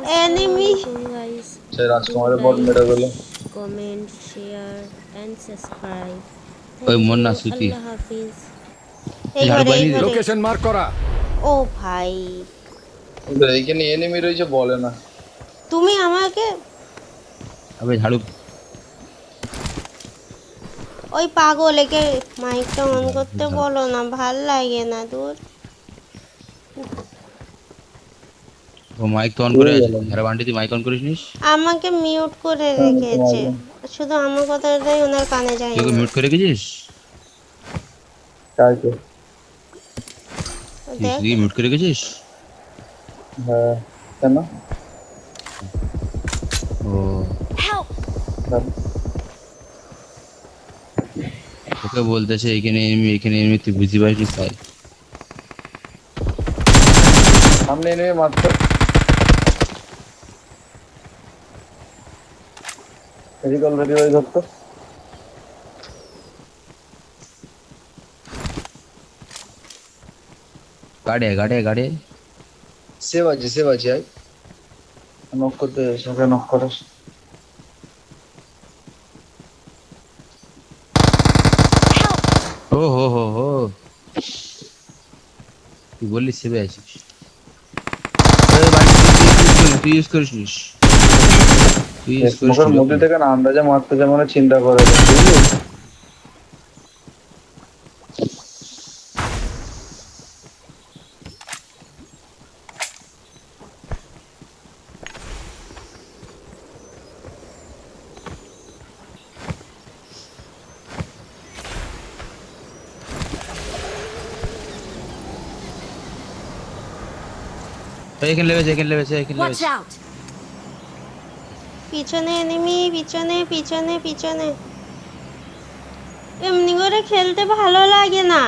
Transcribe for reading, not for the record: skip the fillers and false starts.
Enemy guys, সেই রাজকুমারের বট মেরে গেল। Comment, share and subscribe. ওই থ্যাংক মুন্না ইউ, সুতি আল্লাহ হাফিজ। ঝাড়ু এইবারে পাইনি রে। এইবারে লোকেশন মার্ক করা। ও ভাই, কিন্তু এইখানে এনিমি রয়েছে বলে না। তুমি আমাকে আবে ঝাড়ু ওই পাগলেকে মাইকটা অন ঝাড়ু করতে ঝাড়ু। বলো না, ভাল লাগে না দূর। ও মাইক তো অন তুই করে আছে। বলো। আরে বান্টি তুই মাইক অন করিস নিস? আমাকে মিউট করে আমি রেখেছে, তোমাকে শুধু আমার কথাটাই ওনার কানে যায় তুই ওকে না। মিউট করে রেখেছিস? কাকে? দেখ, তুই মিউট করে রেখেছিস? হ্যাঁ, কেন? ও হেল্প! কেন? তোকে বলতেছে এখানে এনিমি তুই বুঝতে পারিস তাই। সামনে এনিমি মারছে। মেডিকেল রেডি হয়ে ধরতো। গাড়ে সেভ আছে আয়। নক করতে সঙ্গে নক করিস। ও হো তুই বললি সেবে আছিস। এই বান্টি তুই ইউজ করিস নিস? তুই ইউজ করিস মুখের মধ্যে থেকে না আন্দাজে মারতে মানে চিন্তা করে বুঝলি? এখানে লেগেছে Watch out! পিছনে এনিমি, পিছনে পিছনে পিছনে। এমনি করে খেলতে ভালো লাগে না।